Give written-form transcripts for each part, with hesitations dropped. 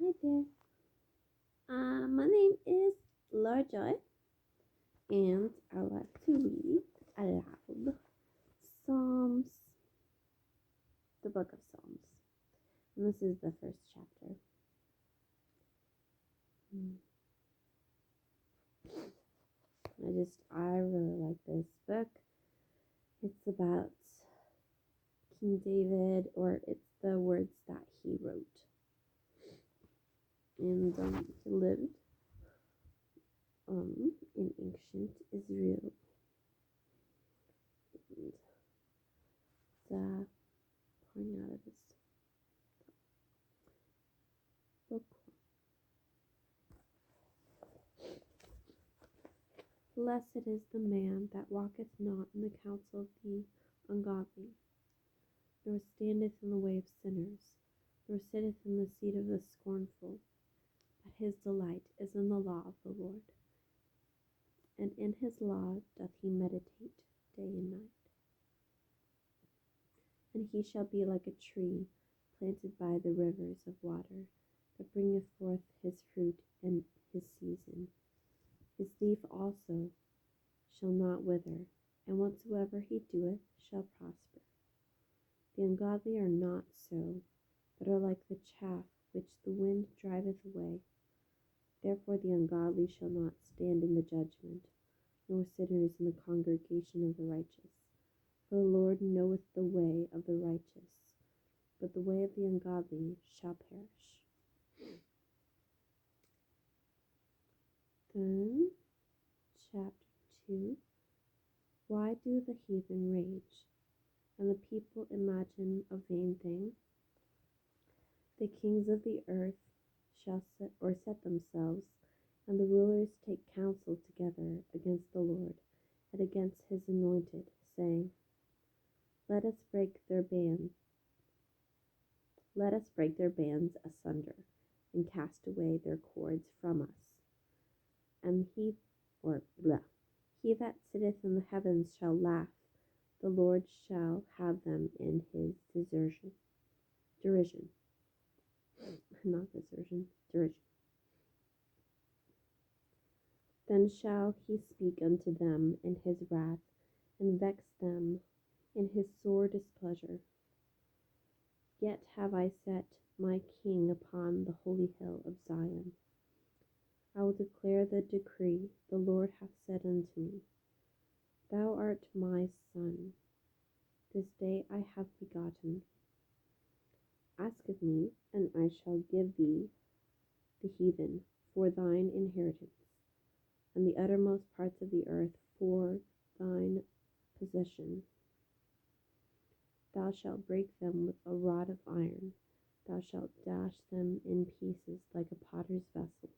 Hi there. My name is Laura Joy, and I like to read aloud Psalms, the book of Psalms. And this is the first chapter. I really like this book. It's about King David, or it's the words that he wrote. And he lived in ancient Israel. And pouring out of his book. Blessed is the man that walketh not in the counsel of the ungodly, nor standeth in the way of sinners, nor sitteth in the seat of the scornful. But his delight is in the law of the Lord, and in his law doth he meditate day and night. And he shall be like a tree planted by the rivers of water, that bringeth forth his fruit in his season. His leaf also shall not wither, and whatsoever he doeth shall prosper. The ungodly are not so, but are like the chaff which the wind driveth away. Therefore the ungodly shall not stand in the judgment, nor sinners in the congregation of the righteous. For the Lord knoweth the way of the righteous, but the way of the ungodly shall perish. Then, chapter 2. Why do the heathen rage, and the people imagine a vain thing? The kings of the earth shall set themselves, and the rulers take counsel together against the Lord and against his anointed, saying, Let us break their bands asunder, and cast away their cords from us. And he that sitteth in the heavens shall laugh, the Lord shall have them in his derision. Not desertion, derision. Then shall he speak unto them in his wrath, and vex them in his sore displeasure. Yet have I set my king upon the holy hill of Zion. I will declare the decree. The Lord hath said unto me, Thou art my son. This day I have begotten. Ask of me, and I shall give thee the heathen for thine inheritance, and the uttermost parts of the earth for thine possession. Thou shalt break them with a rod of iron. Thou shalt dash them in pieces like a potter's vessel.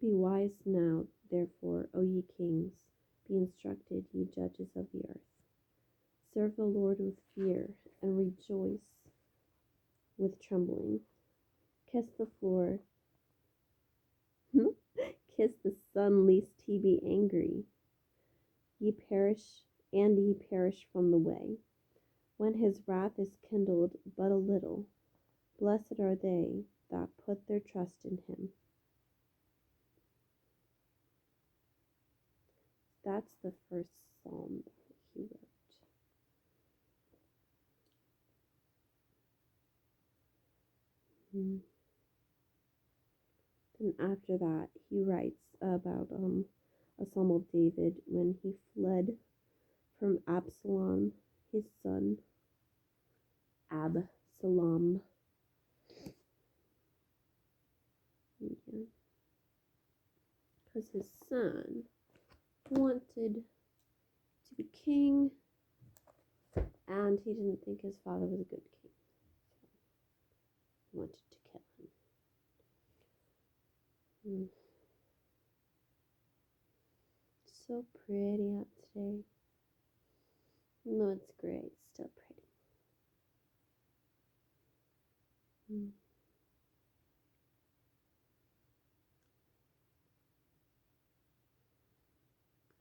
Be wise now, therefore, O ye kings, be instructed, ye judges of the earth. Serve the Lord with fear, and rejoice with trembling. Kiss the floor, kiss the sun, lest he be angry. Ye perish from the way, when his wrath is kindled but a little. Blessed are they that put their trust in him. That's the first psalm that he wrote. Then after that, he writes about a psalm of David when he fled from Absalom, his son. Absalom. Yeah. Because his son wanted to be king, and he didn't think his father was a good king. So he wanted to kill him. It's so pretty out today. No, it's gray. It's still pretty.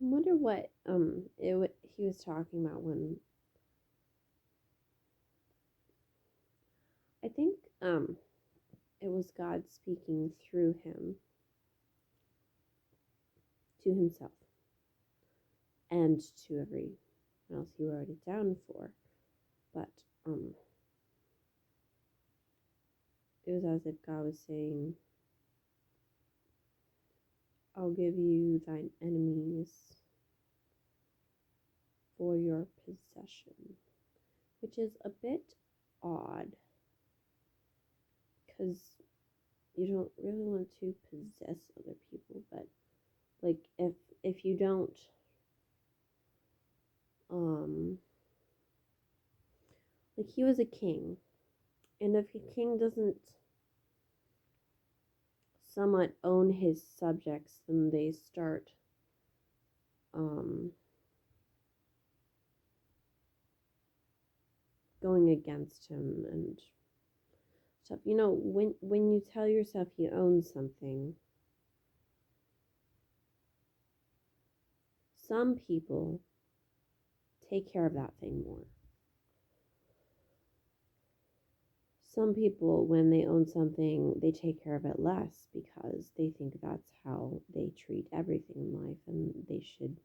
I wonder what he was talking about when I think um, it was God speaking through him to himself and to everyone else he wrote it down for. But it was as if God was saying, I'll give you thine enemies for your possession, which is a bit odd because you don't really want to possess other people, but like if you don't like he was a king, and if a king doesn't somewhat own his subjects, then they start going against him and stuff. You know, when you tell yourself you own something, some people take care of that thing more. Some people, when they own something, they take care of it less because they think that's how they treat everything in life and they should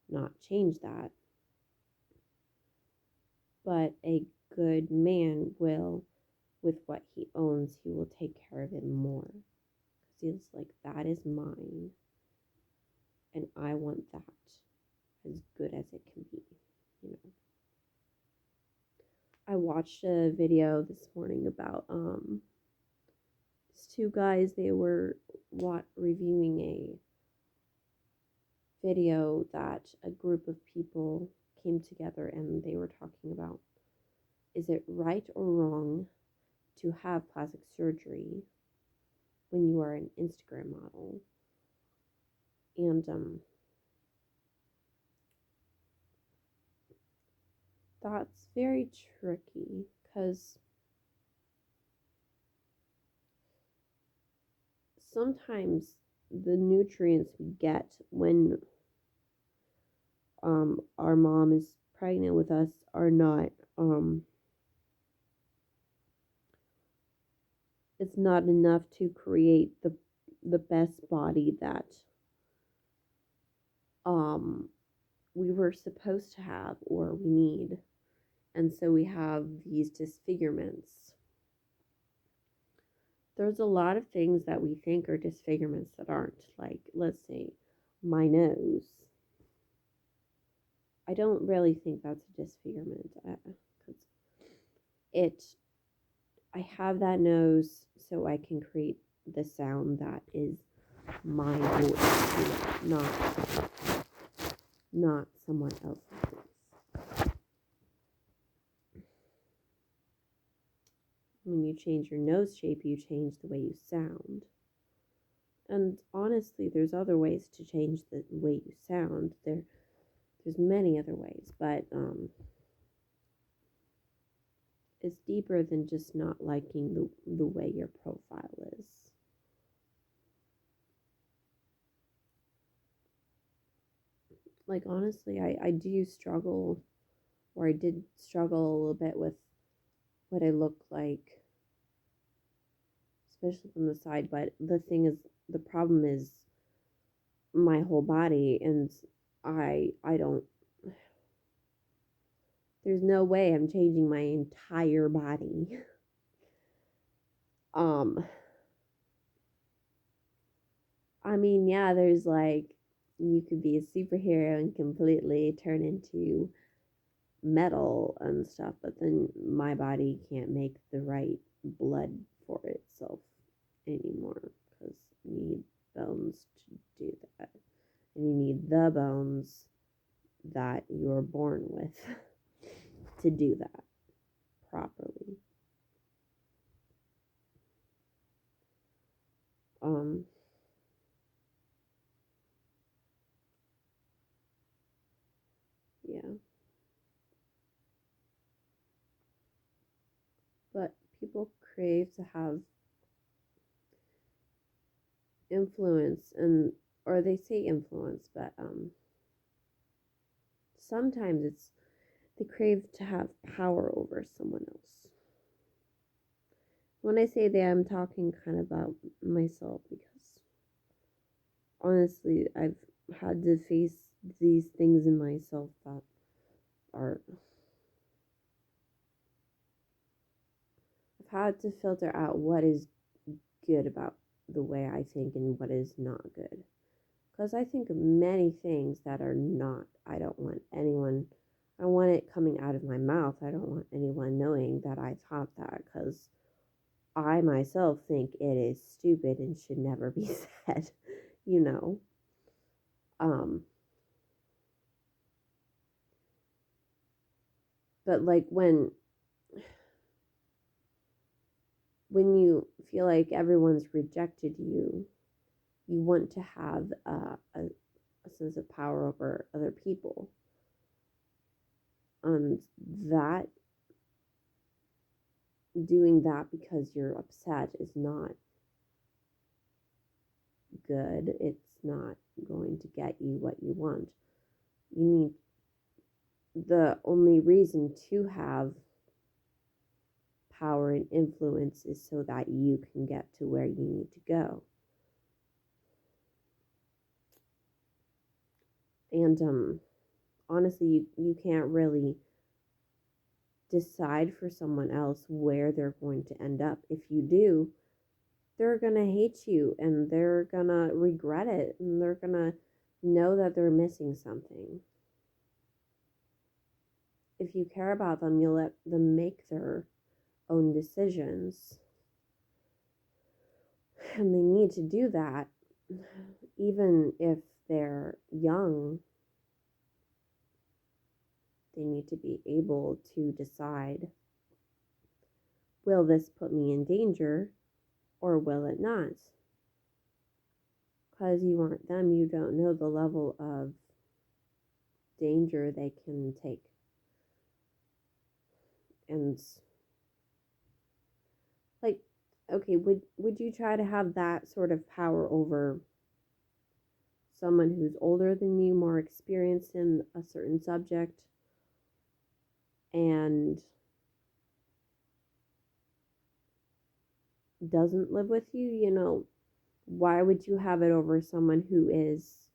not change that. But a good man will, with what he owns, he will take care of it more. Because he's like, that is mine. And I want that as good as it can be, you know. I watched a video this morning about these two guys. They were reviewing a video that a group of people came together and they were talking about, is it right or wrong to have plastic surgery when you are an Instagram model? And that's very tricky because sometimes the nutrients we get when our mom is pregnant with us are not it's not enough to create the best body that we were supposed to have or we need, and so we have these disfigurements. There's a lot of things that we think are disfigurements that aren't. Like, let's say my nose, I don't really think that's a disfigurement because I have that nose so I can create the sound that is my voice, you know, not someone else's voice. When you change your nose shape, you change the way you sound. And honestly, there's other ways to change the way you sound. There's many other ways, but it's deeper than just not liking the way your profile is. Like, honestly, I do struggle, or I did struggle a little bit with what I look like, especially from the side. But the problem is my whole body, and I don't, there's no way I'm changing my entire body. I mean, yeah, there's like, you could be a superhero and completely turn into metal and stuff, but then my body can't make the right blood for itself anymore because you need bones to do that. And you need the bones that you're born with to do that properly. Yeah. But people crave to have influence, and or they say influence, but sometimes it's they crave to have power over someone else. When I say they, I'm talking kind of about myself because honestly, I've had to face these things in myself that are. I've had to filter out what is good about the way I think and what is not good. Because I think of many things that are not. I don't want anyone. I want it coming out of my mouth. I don't want anyone knowing that I thought that because I myself think it is stupid and should never be said, you know. Um, but like when you feel like everyone's rejected you, you want to have a sense of power over other people. And that doing that because you're upset is not good. It's not going to get you what you want. You need the only reason to have power and influence is so that you can get to where you need to go. And honestly, you can't really decide for someone else where they're going to end up. If you do, they're going to hate you and they're going to regret it and they're going to know that they're missing something. If you care about them, you'll let them make their own decisions. And they need to do that, even if they're young. They need to be able to decide, will this put me in danger or will it not? Because you aren't them, you don't know the level of danger they can take. And like, okay, would you try to have that sort of power over someone who's older than you, more experienced in a certain subject, and doesn't live with you? You know, why would you have it over someone who is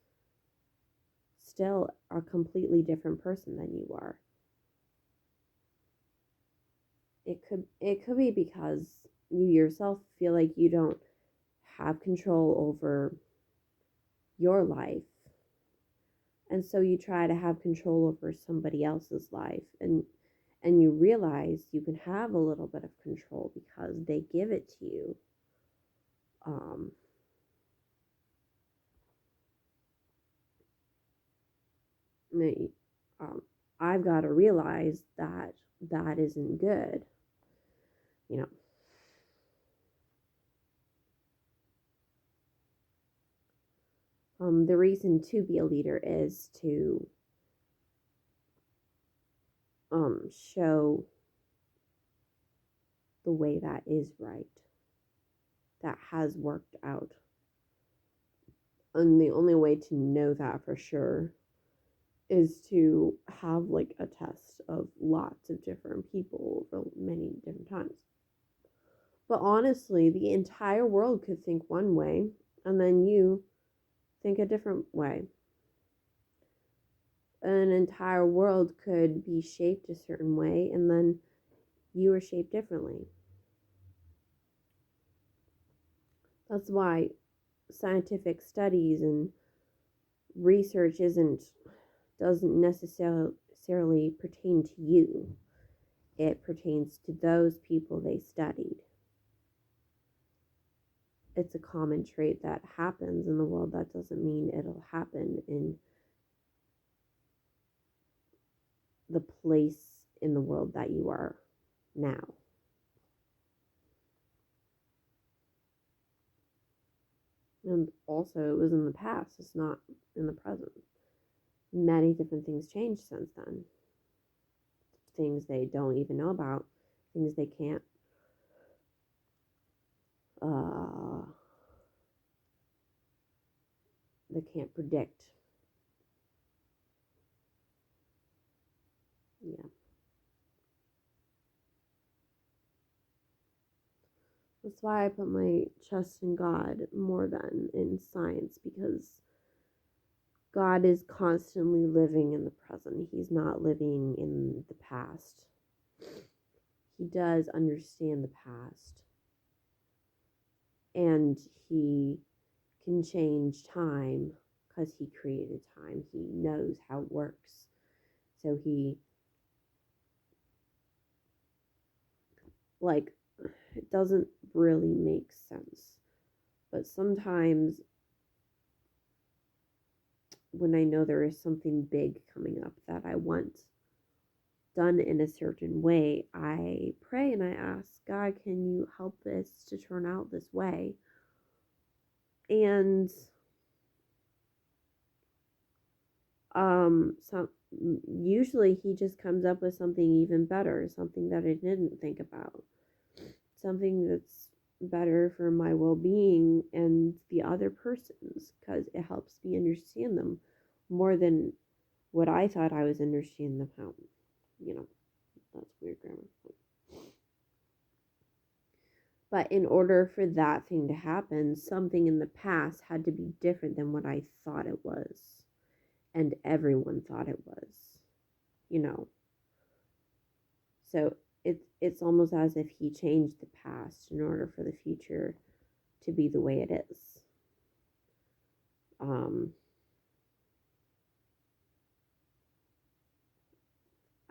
still a completely different person than you are? It could be because you yourself feel like you don't have control over your life, and so you try to have control over somebody else's life, and you realize you can have a little bit of control because they give it to you. They, I've got to realize that that isn't good, you know. The reason to be a leader is to show the way that is right, that has worked out. And the only way to know that for sure is to have like a test of lots of different people over many different times. But honestly, the entire world could think one way, and then you think a different way. An entire world could be shaped a certain way, and then you are shaped differently. That's why scientific studies and research doesn't necessarily pertain to you. It pertains to those people they studied. It's a common trait that happens in the world. That doesn't mean it'll happen in the place in the world that you are now. And also, it was in the past, it's not in the present. Many different things changed since then. Things they don't even know about, things they can't predict. Yeah. That's why I put my trust in God more than in science, because God is constantly living in the present. He's not living in the past. He does understand the past, and he can change time because he created time. He knows how it works. So like, it doesn't really make sense. But sometimes when I know there is something big coming up that I want done in a certain way, I pray and I ask God, can you help this to turn out this way? And some usually he just comes up with something even better, something that I didn't think about, something that's better for my well-being and the other person's, because it helps me understand them more than what I thought I was understanding them how. That's weird grammar. But in order for that thing to happen, something in the past had to be different than what I thought it was, and everyone thought it was, you know. So it's almost as if he changed the past in order for the future to be the way it is. I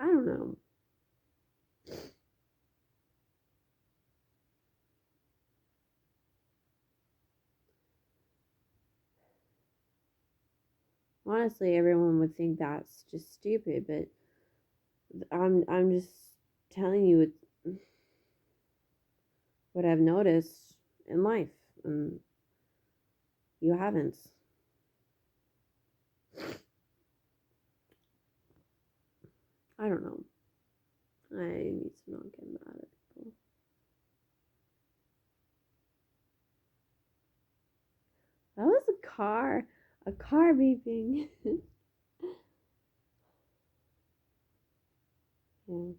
don't know. Honestly, everyone would think that's just stupid, but I'm just telling you what I've noticed in life, and you haven't. I don't know. I need to not get mad at people. That was a car beeping. Yeah.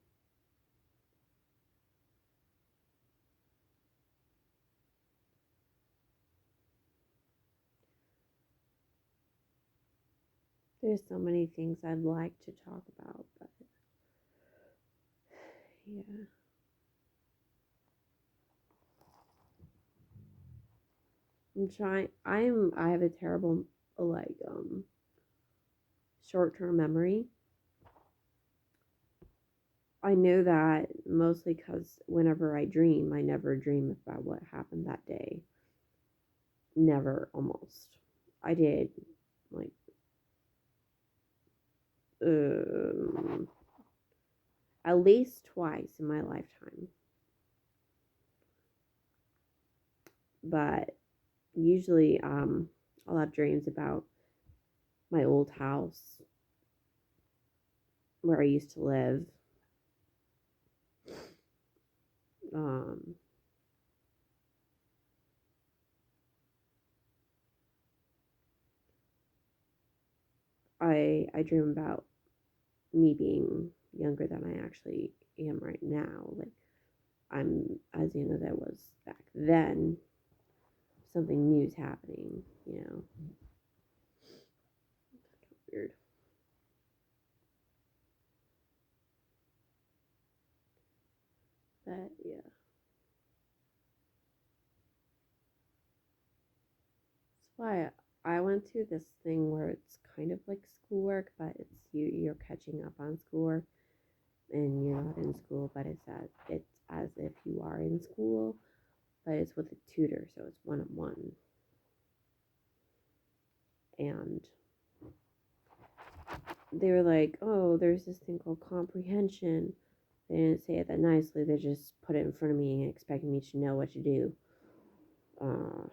There's so many things I'd like to talk about, but yeah. I'm trying. I have a terrible, like, short-term memory. I know that mostly because whenever I dream, I never dream about what happened that day. Never, almost. I did, like, um, at least twice in my lifetime. But usually, I'll have dreams about my old house where I used to live. Um, I dream about me being younger than I actually am right now. Like, I'm as young as I was back then. Something new is happening, you know. Weird. But yeah. That's why I went to this thing where it's kind of like schoolwork, but it's you're catching up on schoolwork and you're not in school, but it's as if you are in school, but it's with a tutor, so it's one-on-one. And they were like, oh, there's this thing called comprehension. They didn't say it that nicely. They just put it in front of me and expected me to know what to do. Uh,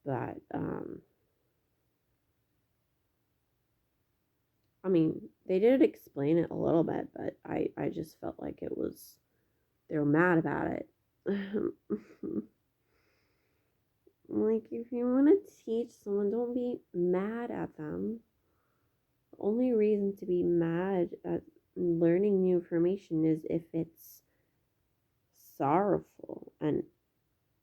but I mean, they did explain it a little bit, but I just felt like it was, they were mad about it. Like, if you want to teach someone, don't be mad at them. The only reason to be mad at learning new information is if it's sorrowful sorrowful? And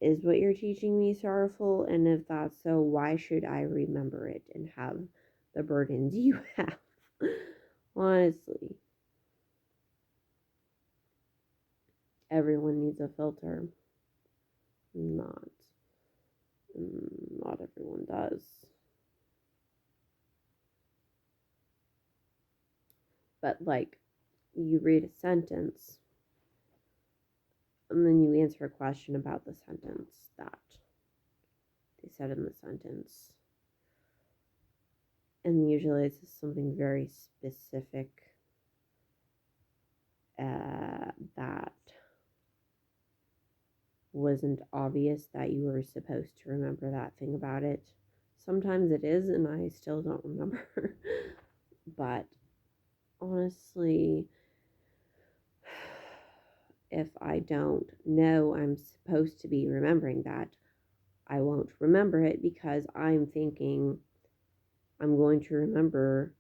is what you're teaching me sorrowful? And if that's so, why should I remember it and have the burdens you have? Honestly, everyone needs a filter. Not, not everyone does. But like, you read a sentence and then you answer a question about the sentence that they said in the sentence. And usually it's something very specific that wasn't obvious that you were supposed to remember that thing about it. Sometimes it is, and I still don't remember. But honestly, if I don't know I'm supposed to be remembering that, I won't remember it because I'm thinking I'm going to remember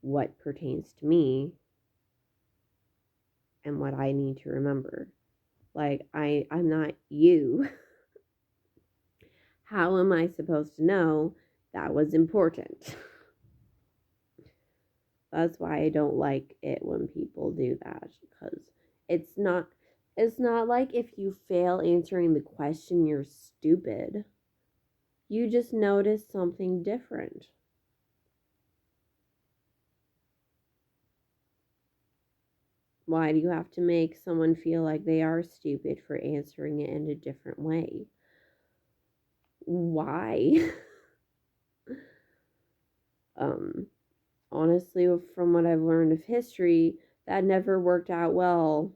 what pertains to me and what I need to remember. Like, I'm not you. How am I supposed to know that was important? That's why I don't like it when people do that, because it's not like if you fail answering the question you're stupid. You just notice something different. Why do you have to make someone feel like they are stupid for answering it in a different way? Why? Honestly, from what I've learned of history, that never worked out well.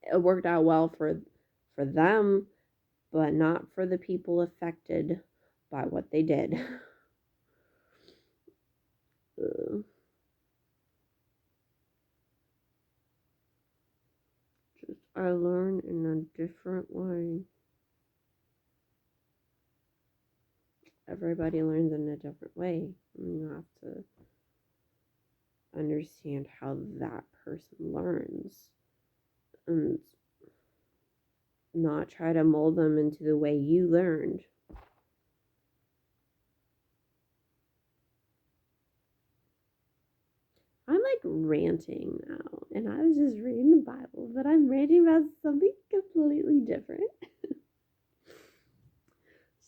It worked out well for them, but not for the people affected by what they did. Just I learn in a different way. Everybody learns in a different way. And you have to understand how that person learns and not try to mold them into the way you learned. I'm like ranting now, and I was just reading the Bible, but I'm ranting about something completely different.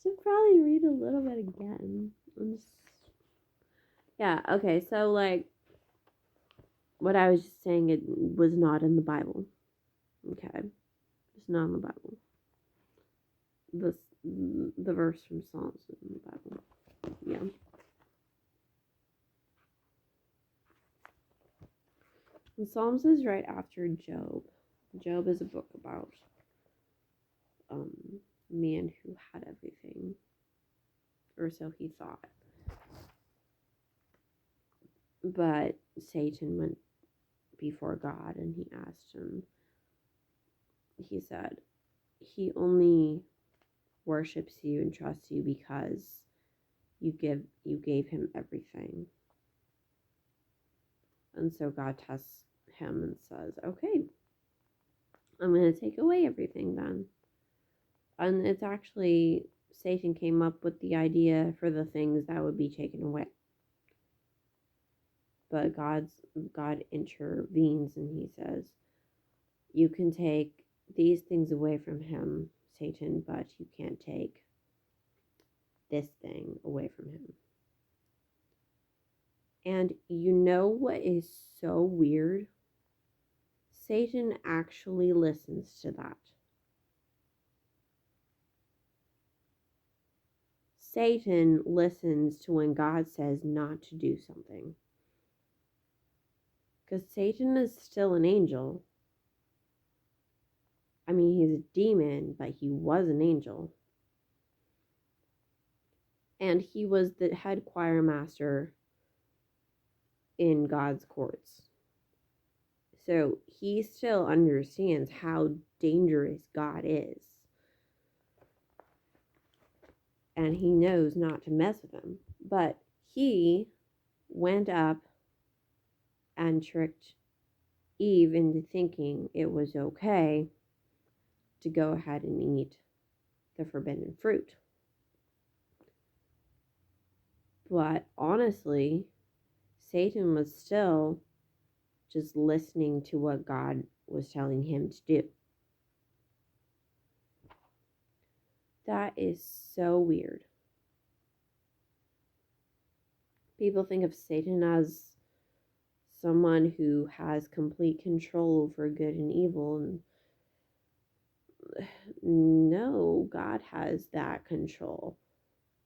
Should probably read a little bit again. Yeah, okay, so like what I was just saying, it was not in the Bible. Okay, it's not in the Bible. The verse from Psalms is in the Bible. Yeah. And Psalms is right after Job. Job is a book about a man who had everything, or so he thought. But Satan went before God and he asked him, he said, he only worships you and trusts you because you gave him everything. And so God tests him and says, okay, I'm going to take away everything then. And it's actually, Satan came up with the idea for the things that would be taken away. But God intervenes and he says, you can take these things away from him, Satan, but you can't take this thing away from him. And you know what is so weird? Satan actually listens to that. Satan listens to when God says not to do something. Because Satan is still an angel. I mean, he's a demon, but he was an angel. And he was the head choir master in God's courts. So he still understands how dangerous God is. And he knows not to mess with him. But he went up and tricked Eve into thinking it was okay to go ahead and eat the forbidden fruit. But honestly, Satan was still just listening to what God was telling him to do. That is so weird. People think of Satan as someone who has complete control over good and evil, and no, God has that control.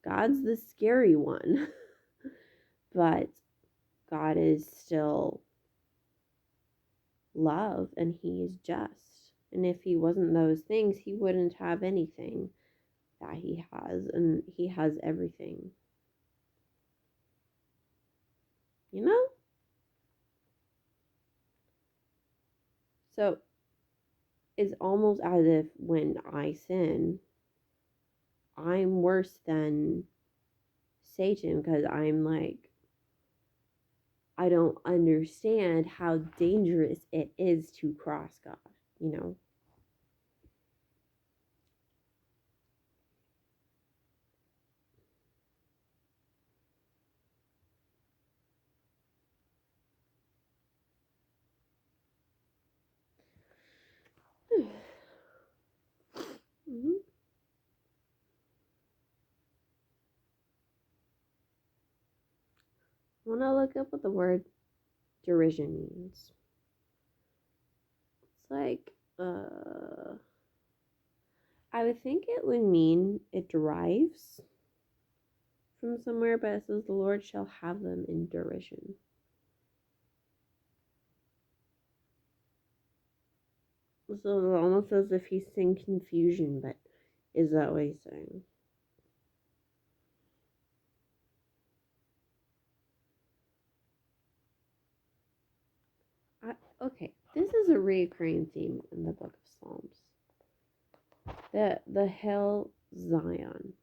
God's the scary one. But God is still love, and he is just. And if he wasn't those things, he wouldn't have anything that he has, and he has everything. You know? So it's almost as if when I sin, I'm worse than Satan, because I'm like, I don't understand how dangerous it is to cross God, you know? Mm-hmm. I want to look up what the word derision means. It's like, I would think it would mean it derives from somewhere, but it says the Lord shall have them in derision. So it's almost as if he's in confusion, but is that what he's saying? Okay, this is a recurring theme in the book of Psalms. The hill Zion.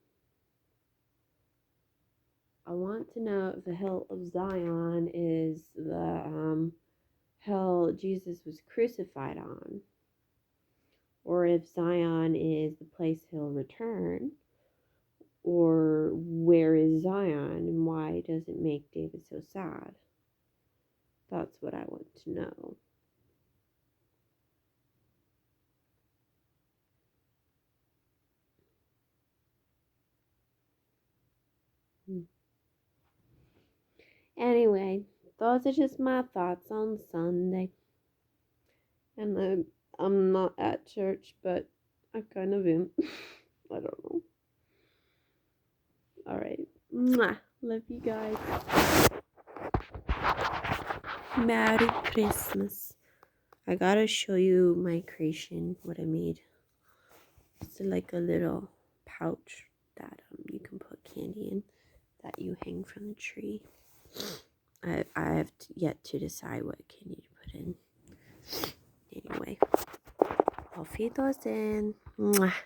I want to know if the hill of Zion is the hill Jesus was crucified on, or if Zion is the place he'll return, or where is Zion and why does it make David so sad? That's what I want to know. Anyway, those are just my thoughts on Sunday. And I'm not at church, but I kind of am. I don't know. Alright. Mwah. Love you guys. Merry Christmas. I gotta show you my creation, what I made. It's like a little pouch that you can put candy in that you hang from the tree. I have yet to decide what candy to put in. Anyway, auf Wiedersehen. Mwah.